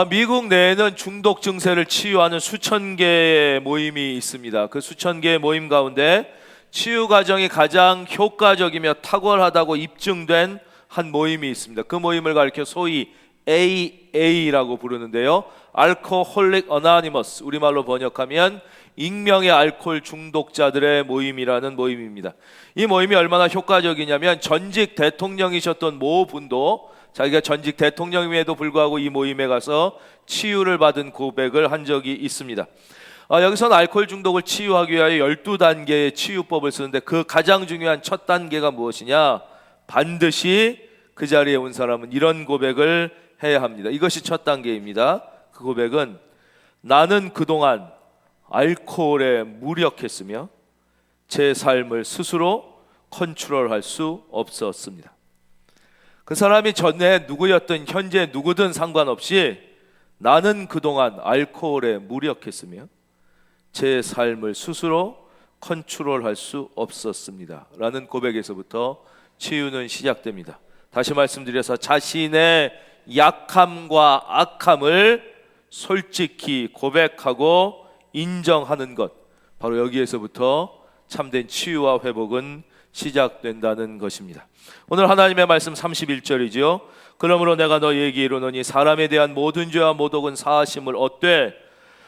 미국 내에는 중독 증세를 치유하는 수천 개의 모임이 있습니다. 그 수천 개의 모임 가운데 치유 과정이 가장 효과적이며 탁월하다고 입증된 한 모임이 있습니다. 그 모임을 가리켜 소위 AA라고 부르는데요. 알코홀릭 어나니머스, 우리말로 번역하면 익명의 알코올 중독자들의 모임이라는 모임입니다. 이 모임이 얼마나 효과적이냐면 전직 대통령이셨던 모 분도 자기가 전직 대통령임에도 불구하고 이 모임에 가서 치유를 받은 고백을 한 적이 있습니다. 여기서는 알코올 중독을 치유하기 위하여 12단계의 치유법을 쓰는데 그 가장 중요한 첫 단계가 무엇이냐? 반드시 그 자리에 온 사람은 이런 고백을 해야 합니다. 이것이 첫 단계입니다. 그 고백은 나는 그동안 알코올에 무력했으며 제 삶을 스스로 컨트롤할 수 없었습니다. 그 사람이 전에 누구였든 현재 누구든 상관없이 나는 그동안 알코올에 무력했으며 제 삶을 스스로 컨트롤할 수 없었습니다 라는 고백에서부터 치유는 시작됩니다. 다시 말씀드려서 자신의 약함과 악함을 솔직히 고백하고 인정하는 것, 바로 여기에서부터 참된 치유와 회복은 시작된다는 것입니다. 오늘 하나님의 말씀 31절이죠. 그러므로 내가 너희에게 이르노니 사람에 대한 모든 죄와 모독은 사하심을 얻되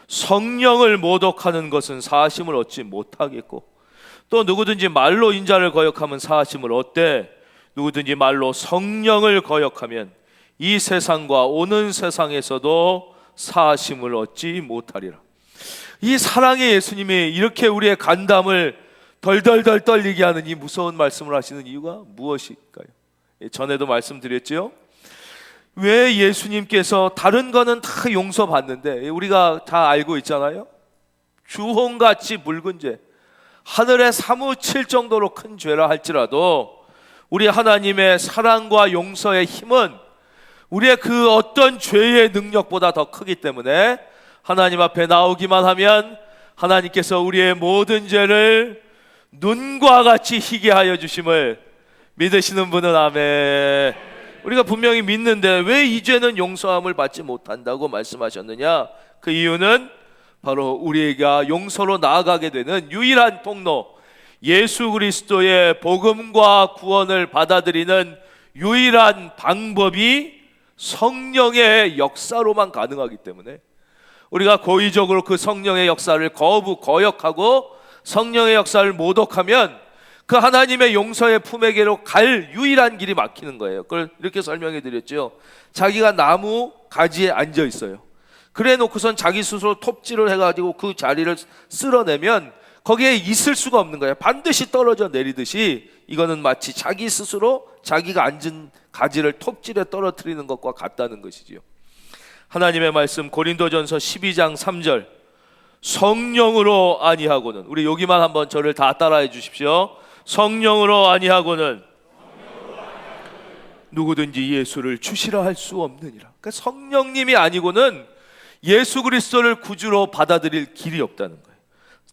성령을 모독하는 것은 사하심을 얻지 못하겠고, 또 누구든지 말로 인자를 거역하면 사하심을 얻되 누구든지 말로 성령을 거역하면 이 세상과 오는 세상에서도 사하심을 얻지 못하리라. 이 사랑의 예수님이 이렇게 우리의 간담을 덜덜덜 떨리게 하는 이 무서운 말씀을 하시는 이유가 무엇일까요? 전에도 말씀드렸죠. 왜 예수님께서 다른 거는 다 용서받는데, 우리가 다 알고 있잖아요. 주홍같이 붉은 죄, 하늘에 사무칠 정도로 큰 죄라 할지라도 우리 하나님의 사랑과 용서의 힘은 우리의 그 어떤 죄의 능력보다 더 크기 때문에 하나님 앞에 나오기만 하면 하나님께서 우리의 모든 죄를 눈과 같이 희게 하여 주심을 믿으시는 분은 아멘. 우리가 분명히 믿는데 왜 이 죄는 용서함을 받지 못한다고 말씀하셨느냐? 그 이유는 바로 우리가 용서로 나아가게 되는 유일한 통로, 예수 그리스도의 복음과 구원을 받아들이는 유일한 방법이 성령의 역사로만 가능하기 때문에 우리가 고의적으로 그 성령의 역사를 거역하고 성령의 역사를 모독하면 그 하나님의 용서의 품에게로 갈 유일한 길이 막히는 거예요. 그걸 이렇게 설명해 드렸죠. 자기가 나무 가지에 앉아 있어요. 그래 놓고선 자기 스스로 톱질을 해가지고 그 자리를 쓸어내면 거기에 있을 수가 없는 거예요. 반드시 떨어져 내리듯이 이거는 마치 자기 스스로 자기가 앉은 가지를 톱질에 떨어뜨리는 것과 같다는 것이지요. 하나님의 말씀 고린도전서 12장 3절, 성령으로 아니하고는, 우리 여기만 한번 저를 다 따라해 주십시오. 성령으로 아니하고는 누구든지 예수를 주시라 할 수 없느니라. 그러니까 성령님이 아니고는 예수 그리스도를 구주로 받아들일 길이 없다는 거예요.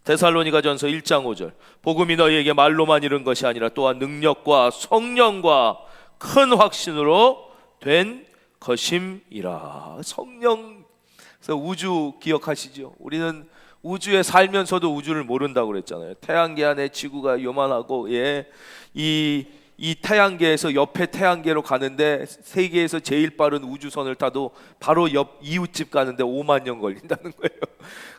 데살로니가전서 1장 5절, 복음이 너희에게 말로만 이른 것이 아니라 또한 능력과 성령과 큰 확신으로 된 것임이라. 성령. 그래서 우주 기억하시죠? 우리는 우주에 살면서도 우주를 모른다고 그랬잖아요. 태양계 안에 지구가 요만하고, 이 태양계에서 옆에 태양계로 가는데 세계에서 제일 빠른 우주선을 타도 바로 옆 이웃집 가는데 5만 년 걸린다는 거예요.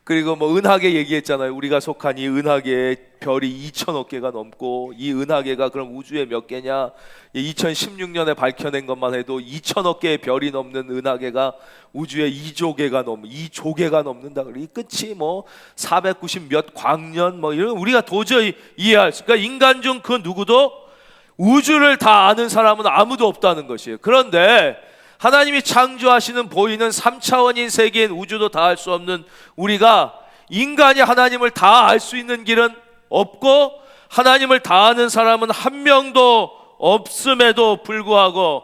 그리고 뭐 은하계 얘기했잖아요. 우리가 속한 이 은하계에 별이 2천억 개가 넘고, 이 은하계가 그럼 우주에 몇 개냐? 2016년에 밝혀낸 것만 해도 2천억 개의 별이 넘는 은하계가 우주에 2조 개가 넘는다. 이 끝이 뭐 490 몇 광년 뭐 이런, 우리가 도저히 이해할 수, 그러니까 인간 중 그 누구도 우주를 다 아는 사람은 아무도 없다는 것이에요. 그런데 하나님이 창조하시는 보이는 3차원인 세계인 우주도 다 알 수 없는 우리가, 인간이 하나님을 다 알 수 있는 길은 없고 하나님을 다 아는 사람은 한 명도 없음에도 불구하고,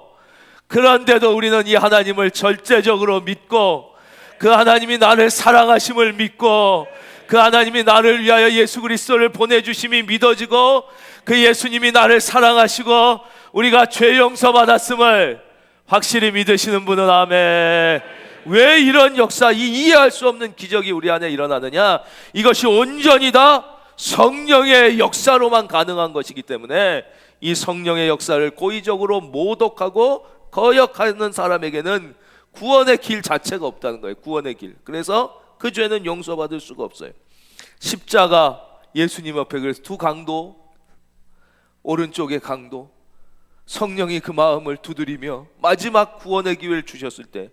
그런데도 우리는 이 하나님을 절대적으로 믿고, 그 하나님이 나를 사랑하심을 믿고, 그 하나님이 나를 위하여 예수 그리스도를 보내주심이 믿어지고, 그 예수님이 나를 사랑하시고 우리가 죄 용서 받았음을 확실히 믿으시는 분은 아멘. 왜 이런 역사, 이 이해할 수 없는 기적이 우리 안에 일어나느냐? 이것이 온전히 다 성령의 역사로만 가능한 것이기 때문에 이 성령의 역사를 고의적으로 모독하고 거역하는 사람에게는 구원의 길 자체가 없다는 거예요. 구원의 길. 그래서 그 죄는 용서받을 수가 없어요. 십자가, 예수님 옆에 그래서 두 강도, 오른쪽의 강도, 성령이 그 마음을 두드리며 마지막 구원의 기회를 주셨을 때,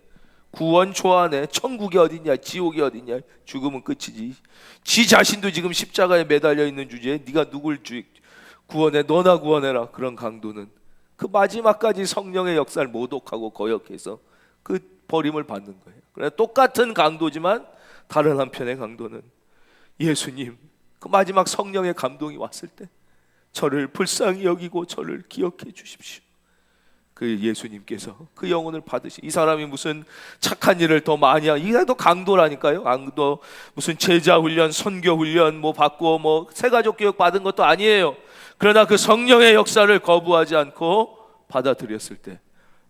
구원 초안에 천국이 어딨냐, 지옥이 어딨냐, 죽음은 끝이지. 지 자신도 지금 십자가에 매달려 있는 주제에 네가 누굴 구원해, 너나 구원해라. 그런 강도는 그 마지막까지 성령의 역사를 모독하고 거역해서 그 버림을 받는 거예요. 그래, 똑같은 강도지만 다른 한편의 강도는 예수님, 그 마지막 성령의 감동이 왔을 때 저를 불쌍히 여기고 저를 기억해 주십시오. 그 예수님께서 그 영혼을 받으시. 이 사람이 무슨 착한 일을 더 많이 하고, 이게 또 강도라니까요. 강도, 무슨 제자 훈련, 선교 훈련 뭐 받고 뭐 새가족 교육 받은 것도 아니에요. 그러나 그 성령의 역사를 거부하지 않고 받아들였을 때,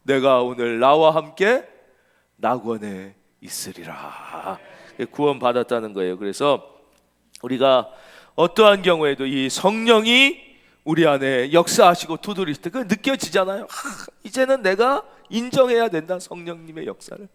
내가 오늘 나와 함께 낙원에 있으리라. 구원 받았다는 거예요. 그래서 우리가 어떠한 경우에도 이 성령이 우리 안에 역사하시고 두드릴 때 그 느껴지잖아요. 이제는 내가 인정해야 된다. 성령님의 역사를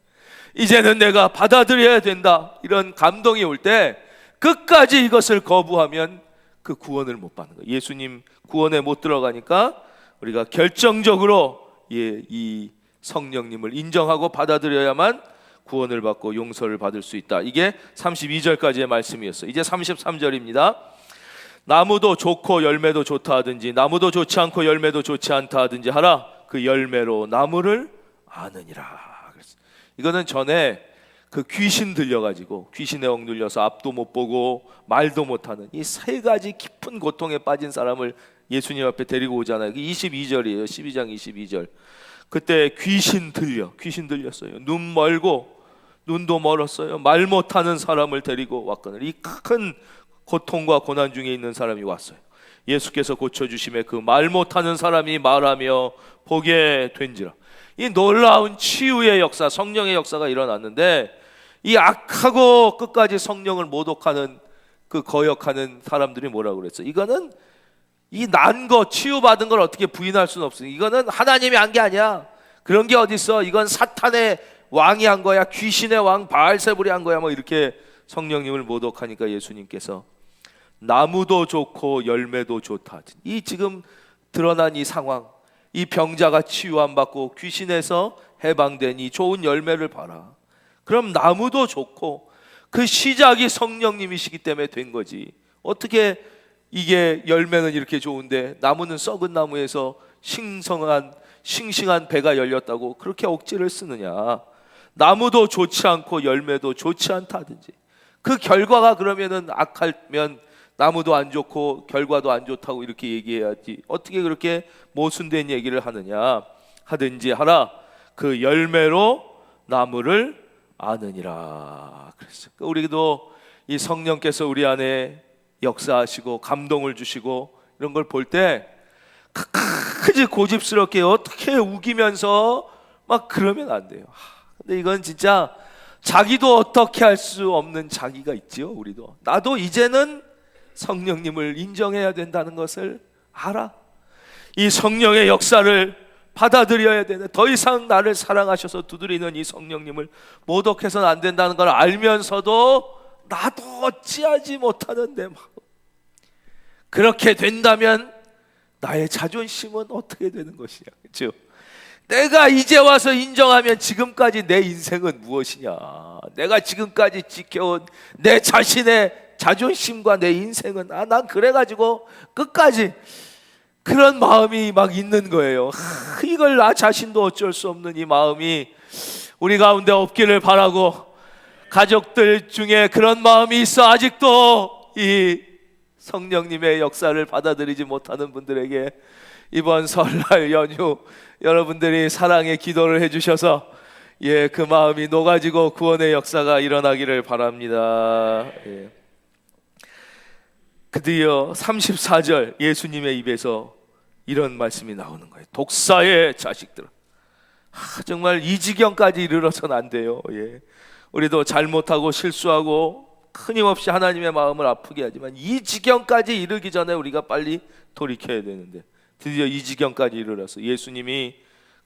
이제는 내가 받아들여야 된다. 이런 감동이 올 때 끝까지 이것을 거부하면 그 구원을 못 받는 거예요. 예수님 구원에 못 들어가니까 우리가 결정적으로 이 성령님을 인정하고 받아들여야만 구원을 받고 용서를 받을 수 있다. 이게 32절까지의 말씀이었어요. 이제 33절입니다. 나무도 좋고 열매도 좋다 하든지 나무도 좋지 않고 열매도 좋지 않다 하든지 하라. 그 열매로 나무를 아느니라. 이거는 전에 그 귀신 들려가지고 귀신에 억눌려서 앞도 못 보고 말도 못하는 이 세 가지 깊은 고통에 빠진 사람을 예수님 앞에 데리고 오잖아요. 22절이에요. 12장 22절. 그때 귀신 들렸어요. 눈 멀고 눈도 멀었어요. 말 못하는 사람을 데리고 왔거든요. 이 큰 고통과 고난 중에 있는 사람이 왔어요. 예수께서 고쳐주심에 그 말 못하는 사람이 말하며 보게 된지라. 이 놀라운 치유의 역사, 성령의 역사가 일어났는데, 이 악하고 끝까지 성령을 모독하는 그 거역하는 사람들이 뭐라고 그랬어요? 이거는 이 난 거, 치유받은 걸 어떻게 부인할 수는 없어요. 이거는 하나님이 한 게 아니야. 그런 게 어딨어. 이건 사탄의 왕이 한 거야. 귀신의 왕 바알세불이 한 거야. 뭐 이렇게 성령님을 모독하니까 예수님께서 나무도 좋고 열매도 좋다. 이 지금 드러난 이 상황, 이 병자가 치유 안 받고 귀신에서 해방된 이 좋은 열매를 봐라. 그럼 나무도 좋고 그 시작이 성령님이시기 때문에 된 거지. 어떻게 이게 열매는 이렇게 좋은데 나무는 썩은 나무에서 싱싱한 배가 열렸다고 그렇게 억지를 쓰느냐. 나무도 좋지 않고 열매도 좋지 않다든지. 그 결과가 그러면은 악하면 나무도 안 좋고 결과도 안 좋다고 이렇게 얘기해야지. 어떻게 그렇게 모순된 얘기를 하느냐. 하든지 하라. 그 열매로 나무를 아느니라. 그랬어요. 우리도 이 성령께서 우리 안에 역사하시고 감동을 주시고 이런 걸 볼 때 크지 고집스럽게 어떻게 우기면서 막 그러면 안 돼요. 근데 이건 진짜 자기도 어떻게 할 수 없는 자기가 있지요. 우리도 나도 이제는 성령님을 인정해야 된다는 것을 알아. 이 성령의 역사를 받아들여야 되는, 더 이상 나를 사랑하셔서 두드리는 이 성령님을 모독해서는 안 된다는 걸 알면서도 나도 어찌하지 못하는 내 마음. 그렇게 된다면 나의 자존심은 어떻게 되는 것이냐. 그렇죠? 내가 이제 와서 인정하면 지금까지 내 인생은 무엇이냐. 내가 지금까지 지켜온 내 자신의 자존심과 내 인생은 난 그래가지고 끝까지 그런 마음이 막 있는 거예요. 이걸 나 자신도 어쩔 수 없는 이 마음이 우리 가운데 없기를 바라고, 가족들 중에 그런 마음이 있어 아직도 이 성령님의 역사를 받아들이지 못하는 분들에게 이번 설날 연휴 여러분들이 사랑의 기도를 해주셔서 그 마음이 녹아지고 구원의 역사가 일어나기를 바랍니다. 드디어 34절 예수님의 입에서 이런 말씀이 나오는 거예요. 독사의 자식들아, 정말 이 지경까지 이르러서는 안 돼요. 예. 우리도 잘못하고 실수하고 끊임없이 하나님의 마음을 아프게 하지만 이 지경까지 이르기 전에 우리가 빨리 돌이켜야 되는데, 드디어 이 지경까지 이르러서 예수님이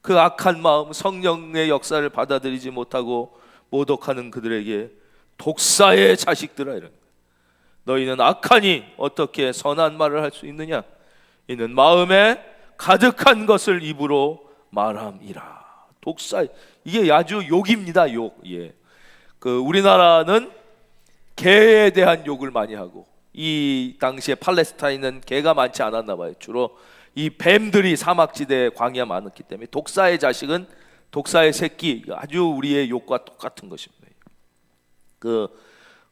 그 악한 마음, 성령의 역사를 받아들이지 못하고 모독하는 그들에게 독사의 자식들아, 이런, 너희는 악하니 어떻게 선한 말을 할 수 있느냐? 이는 마음에 가득한 것을 입으로 말함이라. 독사, 이게 아주 욕입니다. 욕. 예. 우리나라는 개에 대한 욕을 많이 하고, 이 당시에 팔레스타인은 개가 많지 않았나 봐요. 주로 이 뱀들이 사막지대에 광야 많았기 때문에 독사의 자식은 독사의 새끼, 아주 우리의 욕과 똑같은 것입니다.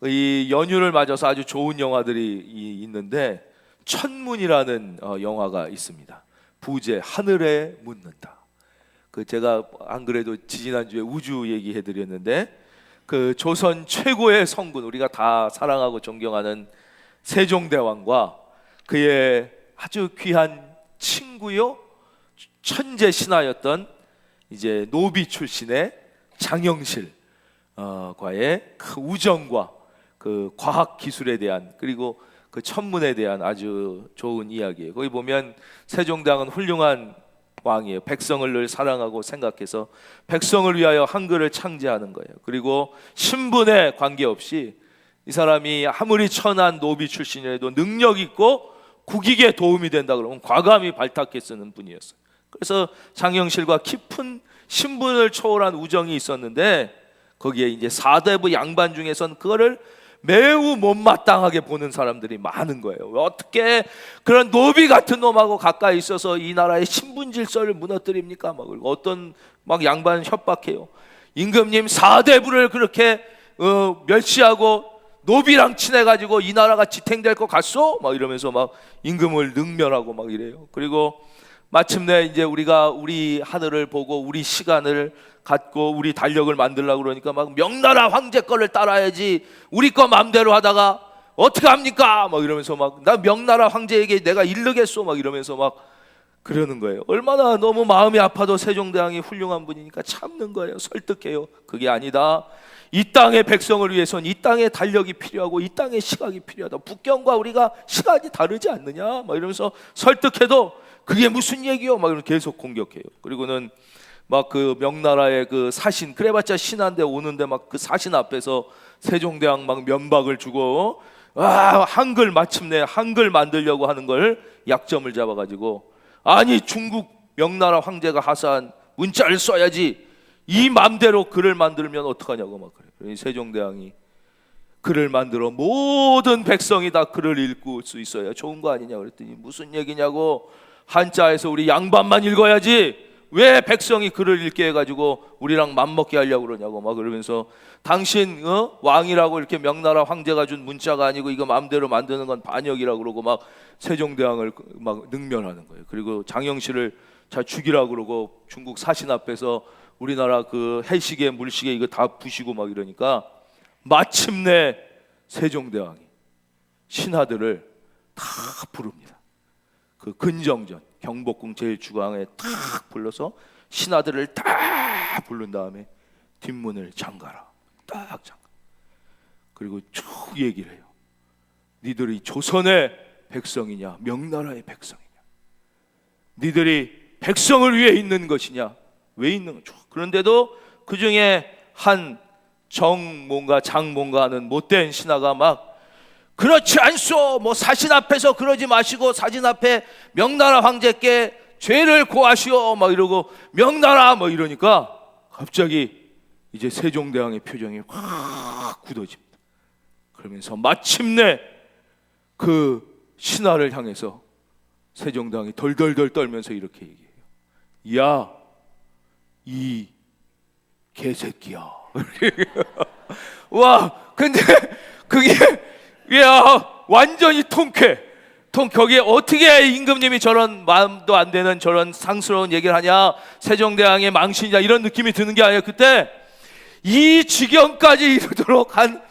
이 연휴를 맞아서 아주 좋은 영화들이 있는데, 천문이라는 영화가 있습니다. 부제 하늘에 묻는다. 제가 안 그래도 지난주에 우주 얘기해 드렸는데, 조선 최고의 성군, 우리가 다 사랑하고 존경하는 세종대왕과 그의 아주 귀한 친구요 천재 신하였던 이제 노비 출신의 장영실 과의 그 우정과 그 과학 기술에 대한, 그리고 그 천문에 대한 아주 좋은 이야기예요. 거기 보면 세종대왕은 훌륭한 왕이에요. 백성을 늘 사랑하고 생각해서 백성을 위하여 한글을 창제하는 거예요. 그리고 신분에 관계없이 이 사람이 아무리 천한 노비 출신이라도 능력 있고 국익에 도움이 된다 그러면 과감히 발탁해 쓰는 분이었어요. 그래서 장영실과 깊은 신분을 초월한 우정이 있었는데, 거기에 이제 사대부 양반 중에선 그거를 매우 못마땅하게 보는 사람들이 많은 거예요. 어떻게 그런 노비 같은 놈하고 가까이 있어서 이 나라의 신분 질서를 무너뜨립니까? 어떤 양반 협박해요. 임금님 사대부를 그렇게 멸시하고 노비랑 친해가지고 이 나라가 지탱될 것 같소? 이러면서 임금을 능멸하고 이래요. 그리고 마침내 이제 우리가 우리 하늘을 보고 우리 시간을 갖고 우리 달력을 만들려고 그러니까 명나라 황제 거를 따라야지 우리 거 마음대로 하다가 어떻게 합니까? 이러면서 나 명나라 황제에게 내가 이르겠소? 이러면서 그러는 거예요. 얼마나 너무 마음이 아파도 세종대왕이 훌륭한 분이니까 참는 거예요. 설득해요. 그게 아니다. 이 땅의 백성을 위해서는 이 땅의 달력이 필요하고 이 땅의 시각이 필요하다. 북경과 우리가 시간이 다르지 않느냐? 이러면서 설득해도 그게 무슨 얘기요? 이러면서 계속 공격해요. 그리고는 그 명나라의 그 사신, 그래봤자 신한데 오는데 그 사신 앞에서 세종대왕 면박을 주고, 한글, 마침내 한글 만들려고 하는 걸 약점을 잡아가지고, 아니 중국 명나라 황제가 하사한 문자를 써야지 이 맘대로 글을 만들면 어떡하냐고 그래요. 세종대왕이 글을 만들어 모든 백성이 다 글을 읽을 수 있어야 좋은 거 아니냐 그랬더니, 무슨 얘기냐고, 한자에서 우리 양반만 읽어야지 왜 백성이 글을 읽게 해가지고 우리랑 맘먹게 하려고 그러냐고 그러면서, 당신 왕이라고 이렇게 명나라 황제가 준 문자가 아니고 이거 마음대로 만드는 건 반역이라고 그러고 세종대왕을 능멸하는 거예요. 그리고 장영실을 잘 죽이라고 그러고 중국 사신 앞에서 우리나라 그 해시계 물시계 이거 다 부시고 이러니까, 마침내 세종대왕이 신하들을 다 부릅니다. 그 근정전 경복궁 제일주강에 딱 불러서 신하들을 딱 부른 다음에 뒷문을 잠가라. 딱 잠가. 그리고 쭉 얘기를 해요. 니들이 조선의 백성이냐 명나라의 백성이냐, 니들이 백성을 위해 있는 것이냐 왜 있는 거죠? 그런데도 그 중에 한 장 뭔가 하는 못된 신하가 그렇지 않소, 사신 앞에서 그러지 마시고 사진 앞에 명나라 황제께 죄를 고하시오 이러고 명나라 이러니까 갑자기 이제 세종대왕의 표정이 확 굳어집니다. 그러면서 마침내 그 신하를 향해서 세종대왕이 덜덜덜 떨면서 이렇게 얘기해요. 야, 이 개새끼야. 와, 근데 그게 완전히 통쾌. 거기에 어떻게 임금님이 저런 마음도 안 되는 저런 상스러운 얘기를 하냐, 세종대왕의 망신이냐 이런 느낌이 드는 게 아니라, 그때 이 지경까지 이르도록 한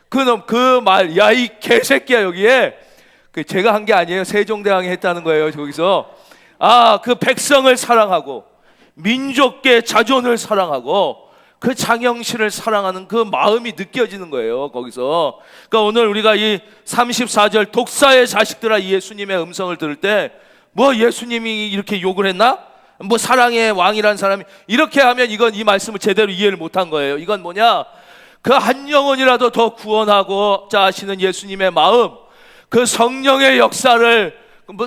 그놈 그 말, 야 이 개새끼야, 여기에 제가 한 게 아니에요. 세종대왕이 했다는 거예요. 거기서 그 백성을 사랑하고 민족계 자존을 사랑하고 그 장영실을 사랑하는 그 마음이 느껴지는 거예요. 거기서. 그러니까 오늘 우리가 이 34절 독사의 자식들아 예수님의 음성을 들을 때 뭐 예수님이 이렇게 욕을 했나? 뭐 사랑의 왕이란 사람이 이렇게 하면 이건 이 말씀을 제대로 이해를 못한 거예요. 이건 뭐냐? 그 한 영혼이라도 더 구원하고자 하시는 예수님의 마음, 그 성령의 역사를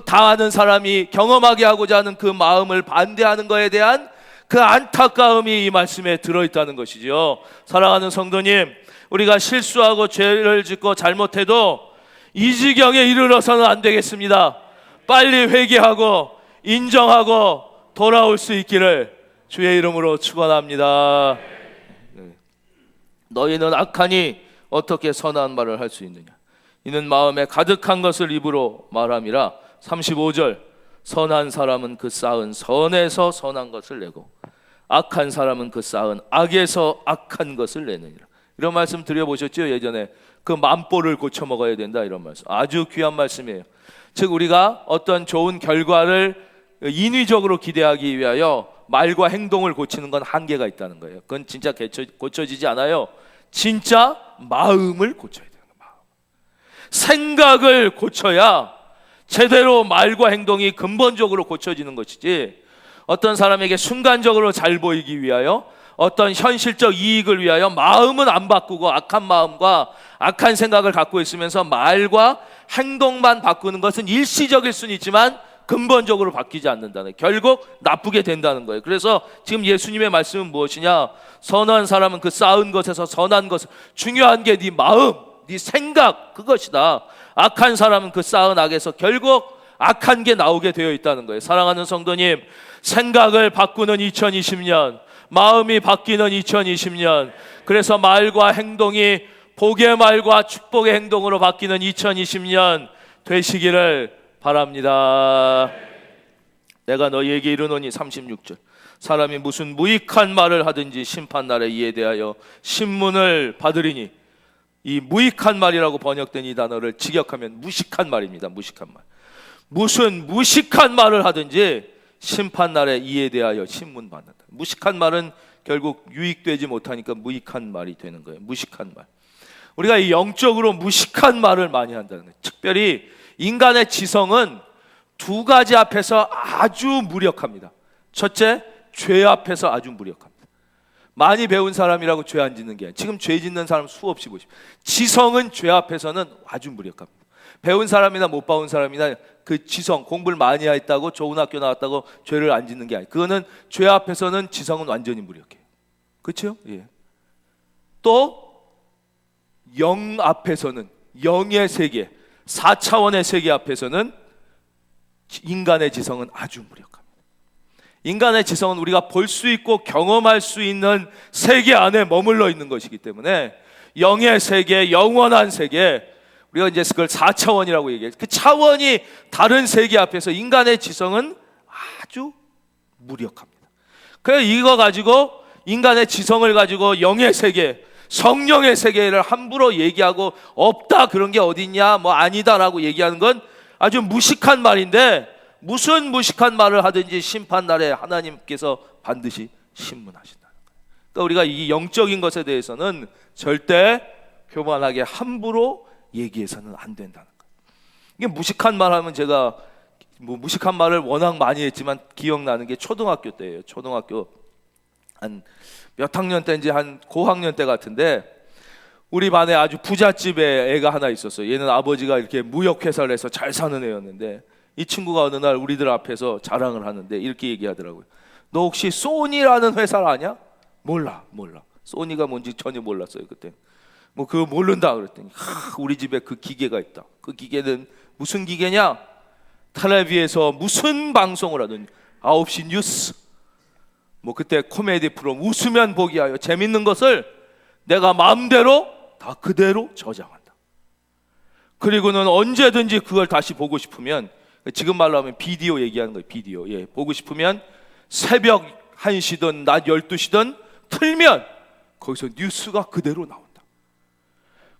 당하는 사람이 경험하게 하고자 하는 그 마음을 반대하는 것에 대한 그 안타까움이 이 말씀에 들어있다는 것이죠. 사랑하는 성도님, 우리가 실수하고 죄를 짓고 잘못해도 이 지경에 이르러서는 안 되겠습니다. 빨리 회개하고 인정하고 돌아올 수 있기를 주의 이름으로 축원합니다. 너희는 악하니 어떻게 선한 말을 할 수 있느냐? 이는 마음에 가득한 것을 입으로 말함이라. 35절, 선한 사람은 그 쌓은 선에서 선한 것을 내고 악한 사람은 그 쌓은 악에서 악한 것을 내느니라. 이런 말씀 드려보셨죠? 예전에 그 만보를 고쳐 먹어야 된다, 이런 말씀. 아주 귀한 말씀이에요. 즉 우리가 어떤 좋은 결과를 인위적으로 기대하기 위하여 말과 행동을 고치는 건 한계가 있다는 거예요. 그건 진짜 고쳐지지 않아요. 진짜 마음을 고쳐야 돼요. 마음. 생각을 고쳐야 제대로 말과 행동이 근본적으로 고쳐지는 것이지, 어떤 사람에게 순간적으로 잘 보이기 위하여, 어떤 현실적 이익을 위하여 마음은 안 바꾸고 악한 마음과 악한 생각을 갖고 있으면서 말과 행동만 바꾸는 것은 일시적일 수는 있지만 근본적으로 바뀌지 않는다는, 결국 나쁘게 된다는 거예요. 그래서 지금 예수님의 말씀은 무엇이냐? 선한 사람은 그 쌓은 것에서 선한 것, 중요한 게 네 마음, 네 생각, 그것이다. 악한 사람은 그 쌓은 악에서 결국 악한 게 나오게 되어 있다는 거예요. 사랑하는 성도님, 생각을 바꾸는 2020년, 마음이 바뀌는 2020년, 그래서 말과 행동이 복의 말과 축복의 행동으로 바뀌는 2020년 되시기를 바랍니다. 내가 너희에게 이르노니 36절, 사람이 무슨 무익한 말을 하든지 심판날에 이에 대하여 신문을 받으리니. 이 무익한 말이라고 번역된 이 단어를 직역하면 무식한 말입니다. 무식한 말. 무슨 무식한 말을 하든지 심판날에 이에 대하여 신문 받는다. 무식한 말은 결국 유익되지 못하니까 무익한 말이 되는 거예요. 무식한 말. 우리가 이 영적으로 무식한 말을 많이 한다는 거예요. 특별히 인간의 지성은 두 가지 앞에서 아주 무력합니다. 첫째, 죄 앞에서 아주 무력합니다. 많이 배운 사람이라고 죄 안 짓는 게 아니에요. 지금 죄 짓는 사람 수없이 보십시오. 지성은 죄 앞에서는 아주 무력합니다. 배운 사람이나 못 배운 사람이나 그 지성, 공부를 많이 했다고 좋은 학교 나왔다고 죄를 안 짓는 게 아니에요. 그거는 죄 앞에서는 지성은 완전히 무력해요. 그렇죠? 예. 또 영 앞에서는, 영의 세계, 4차원의 세계 앞에서는 인간의 지성은 아주 무력합니다. 인간의 지성은 우리가 볼 수 있고 경험할 수 있는 세계 안에 머물러 있는 것이기 때문에 영의 세계, 영원한 세계, 우리가 이제 그걸 4차원이라고 얘기해요. 그 차원이 다른 세계 앞에서 인간의 지성은 아주 무력합니다. 그래서 이거 가지고, 인간의 지성을 가지고 영의 세계, 성령의 세계를 함부로 얘기하고 없다, 그런 게 어딨냐, 뭐 아니다라고 얘기하는 건 아주 무식한 말인데, 무슨 무식한 말을 하든지 심판날에 하나님께서 반드시 신문하신다는 거예요. 그러니까 우리가 이 영적인 것에 대해서는 절대 교만하게 함부로 얘기해서는 안 된다는 거예요. 이게 무식한 말 하면, 제가 뭐 무식한 말을 워낙 많이 했지만 기억나는 게 초등학교 때예요. 초등학교 한 몇 학년 때인지 한 고학년 때 같은데, 우리 반에 아주 부잣집에 애가 하나 있었어요. 얘는 아버지가 이렇게 무역회사를 해서 잘 사는 애였는데, 이 친구가 어느 날 우리들 앞에서 자랑을 하는데 이렇게 얘기하더라고요. 너 혹시 소니라는 회사를 아냐? 몰라. 소니가 뭔지 전혀 몰랐어요 그때. 뭐 그거 모른다 그랬더니, 우리 집에 그 기계가 있다. 그 기계는 무슨 기계냐? 텔레비에서 무슨 방송을 하든 9시 뉴스, 뭐 그때 코미디 프로그램 웃으면 보기 하여 재밌는 것을 내가 마음대로 다 그대로 저장한다. 그리고는 언제든지 그걸 다시 보고 싶으면, 지금 말로 하면 비디오 얘기하는 거예요. 비디오. 예, 보고 싶으면 새벽 1시든 낮 12시든 틀면 거기서 뉴스가 그대로 나온다.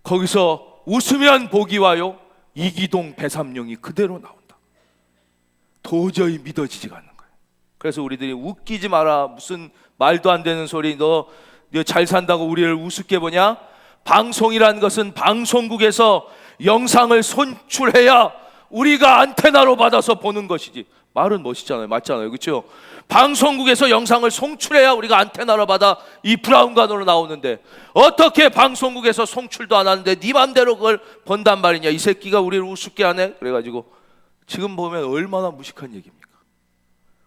거기서 웃으면 보기 와요, 이기동 배삼룡이 그대로 나온다. 도저히 믿어지지가 않는 거예요. 그래서 우리들이 웃기지 마라, 무슨 말도 안 되는 소리, 너 잘 산다고 우리를 우습게 보냐? 방송이란 것은 방송국에서 영상을 송출해야 우리가 안테나로 받아서 보는 것이지. 말은 멋있잖아요, 맞잖아요, 그렇죠? 방송국에서 영상을 송출해야 우리가 안테나로 받아 이 브라운관으로 나오는데, 어떻게 방송국에서 송출도 안 하는데 네 맘대로 그걸 본단 말이냐? 이 새끼가 우리를 우습게 하네. 그래가지고 지금 보면 얼마나 무식한 얘기입니까?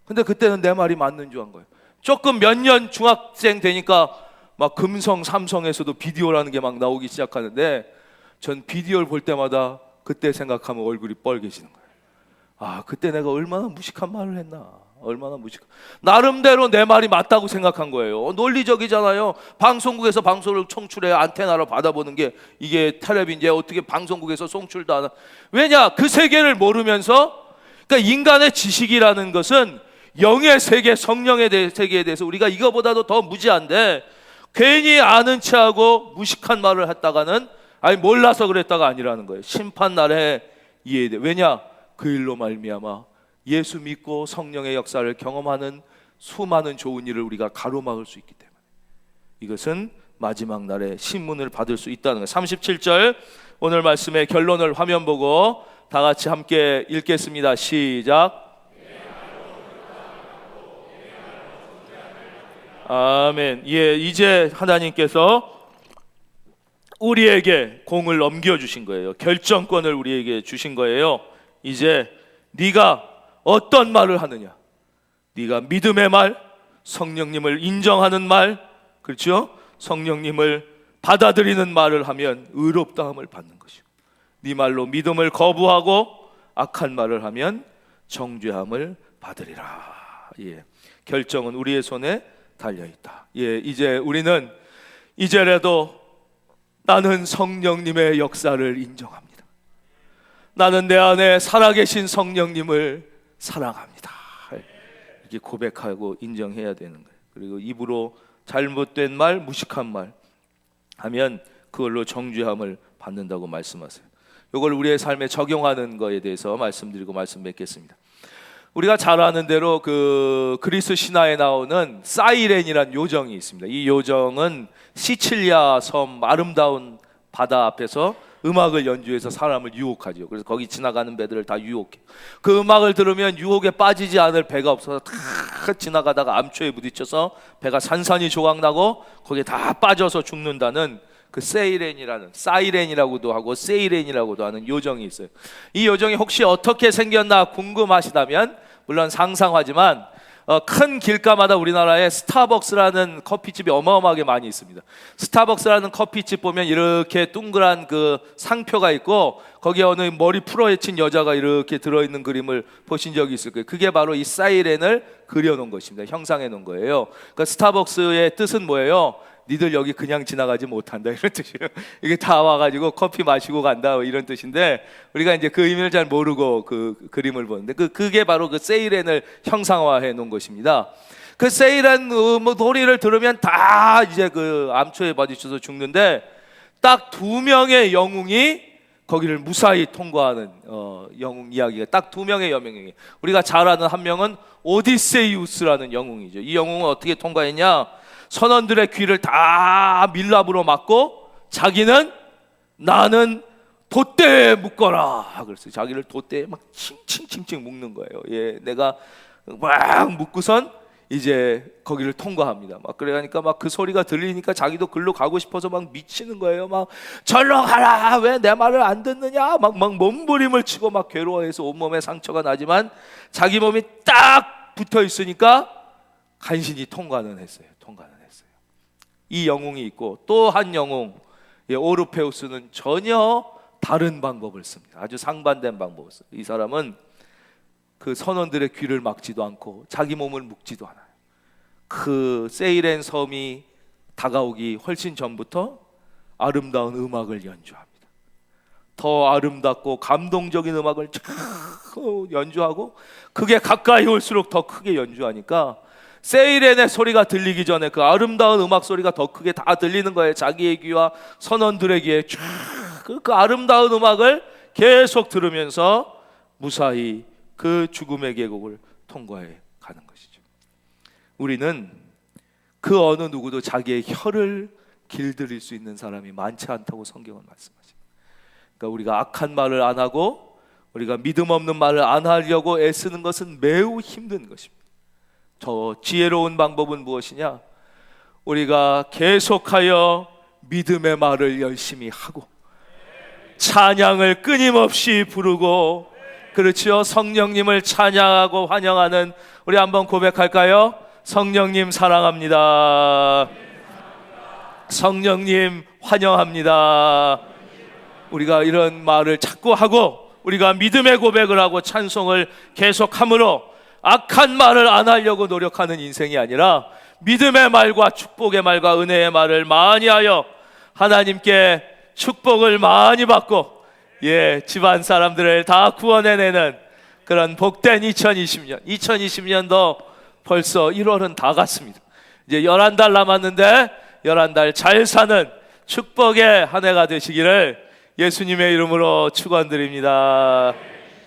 근데 그때는 내 말이 맞는 줄 안 거예요. 조금 몇 년 중학생 되니까 막 금성, 삼성에서도 비디오라는 게 막 나오기 시작하는데, 전 비디오를 볼 때마다 그때 생각하면 얼굴이 뻘개지는 거예요. 아, 그때 내가 얼마나 무식한 말을 했나. 얼마나 무식한. 나름대로 내 말이 맞다고 생각한 거예요. 논리적이잖아요. 방송국에서 방송을 송출해야 안테나로 받아보는 게 이게 텔레비인데 어떻게 방송국에서 송출도 안 하. 왜냐? 그 세계를 모르면서, 그러니까 인간의 지식이라는 것은 영의 세계, 성령의 세계에 대해서 우리가 이거보다도 더 무지한데, 괜히 아는 체하고 무식한 말을 했다가는, 아니 몰라서 그랬다가 아니라는 거예요. 심판날에 이해돼. 왜냐? 그 일로 말미암아 예수 믿고 성령의 역사를 경험하는 수많은 좋은 일을 우리가 가로막을 수 있기 때문에 이것은 마지막 날에 신문을 받을 수 있다는 거예요. 37절 오늘 말씀의 결론을 화면 보고 다 같이 함께 읽겠습니다. 시작. 아멘. 예, 이제 하나님께서 우리에게 공을 넘겨주신 거예요. 결정권을 우리에게 주신 거예요. 이제 네가 어떤 말을 하느냐, 네가 믿음의 말, 성령님을 인정하는 말, 그렇죠? 성령님을 받아들이는 말을 하면 의롭다함을 받는 것이고, 네 말로 믿음을 거부하고 악한 말을 하면 정죄함을 받으리라. 예, 결정은 우리의 손에 달려있다. 예, 이제 우리는 이제라도 나는 성령님의 역사를 인정합니다. 나는 내 안에 살아계신 성령님을 사랑합니다. 이렇게 고백하고 인정해야 되는 거예요. 그리고 입으로 잘못된 말, 무식한 말 하면 그걸로 정죄함을 받는다고 말씀하세요. 이걸 우리의 삶에 적용하는 거에 대해서 말씀드리고 말씀 맺겠습니다. 우리가 잘 아는 대로 그 그리스 신화에 나오는 사이렌이라는 요정이 있습니다. 이 요정은 시칠리아 섬 아름다운 바다 앞에서 음악을 연주해서 사람을 유혹하죠. 그래서 거기 지나가는 배들을 다 유혹해. 그 음악을 들으면 유혹에 빠지지 않을 배가 없어서 다 지나가다가 암초에 부딪혀서 배가 산산이 조각나고 거기에 다 빠져서 죽는다는 그 사이렌이라고도 하고 세이렌이라고도 하는 요정이 있어요. 이 요정이 혹시 어떻게 생겼나 궁금하시다면, 물론 상상하지만 큰 길가마다 우리나라에 스타벅스라는 커피집이 어마어마하게 많이 있습니다. 스타벅스라는 커피집 보면 이렇게 동그란 그 상표가 있고 거기에 어느 머리 풀어헤친 여자가 이렇게 들어있는 그림을 보신 적이 있을 거예요. 그게 바로 이 사이렌을 그려놓은 것입니다. 형상해 놓은 거예요. 그러니까 스타벅스의 뜻은 뭐예요? 니들 여기 그냥 지나가지 못한다, 이런 뜻이에요. 이게 다 와가지고 커피 마시고 간다, 이런 뜻인데, 우리가 이제 그 의미를 잘 모르고 그 그림을 보는데 그게 바로 그 세이렌을 형상화해 놓은 것입니다. 그 세이렌 소리를 들으면 다 이제 그 암초에 부딪혀서 죽는데, 딱 2명의 영웅이 거기를 무사히 통과하는 영웅 이야기가 딱 2명의 영웅이. 우리가 잘 아는 한 명은 오디세이우스라는 영웅이죠. 이 영웅은 어떻게 통과했냐? 선원들의 귀를 다 밀랍으로 막고 자기는 나는 돛대에 묶어라. 그래서 자기를 돛대에 막 칭칭칭칭 묶는 거예요. 예, 내가 막 묶고선 이제 거기를 통과합니다. 막 그러니까 막 그 소리가 들리니까 자기도 글로 가고 싶어서 막 미치는 거예요. 막 절로 가라. 왜 내 말을 안 듣느냐? 막 몸부림을 치고 막 괴로워해서 온몸에 상처가 나지만 자기 몸이 딱 붙어 있으니까 간신히 통과는 했어요. 이 영웅이 있고 또 한 영웅, 오르페우스는 전혀 다른 방법을 씁니다. 아주 상반된 방법을 써요. 이 사람은 그 선원들의 귀를 막지도 않고 자기 몸을 묶지도 않아요. 그 세이렌 섬이 다가오기 훨씬 전부터 아름다운 음악을 연주합니다. 더 아름답고 감동적인 음악을 연주하고 그게 가까이 올수록 더 크게 연주하니까 세이렌의 소리가 들리기 전에 그 아름다운 음악 소리가 더 크게 다 들리는 거예요. 자기의 귀와 선원들의 귀에 쫙 그 아름다운 음악을 계속 들으면서 무사히 그 죽음의 계곡을 통과해 가는 것이죠. 우리는 그 어느 누구도 자기의 혀를 길들일 수 있는 사람이 많지 않다고 성경은 말씀하십니다. 그러니까 우리가 악한 말을 안 하고 우리가 믿음 없는 말을 안 하려고 애쓰는 것은 매우 힘든 것입니다. 저 지혜로운 방법은 무엇이냐? 우리가 계속하여 믿음의 말을 열심히 하고 찬양을 끊임없이 부르고, 그렇지요? 성령님을 찬양하고 환영하는, 우리 한번 고백할까요? 성령님 사랑합니다. 성령님 환영합니다. 우리가 이런 말을 자꾸 하고 우리가 믿음의 고백을 하고 찬송을 계속함으로 악한 말을 안 하려고 노력하는 인생이 아니라 믿음의 말과 축복의 말과 은혜의 말을 많이 하여 하나님께 축복을 많이 받고, 집안 사람들을 다 구원해내는 그런 복된 2020년도 벌써 1월은 다 갔습니다. 이제 11달 남았는데 11달 잘 사는 축복의 한 해가 되시기를 예수님의 이름으로 축원드립니다.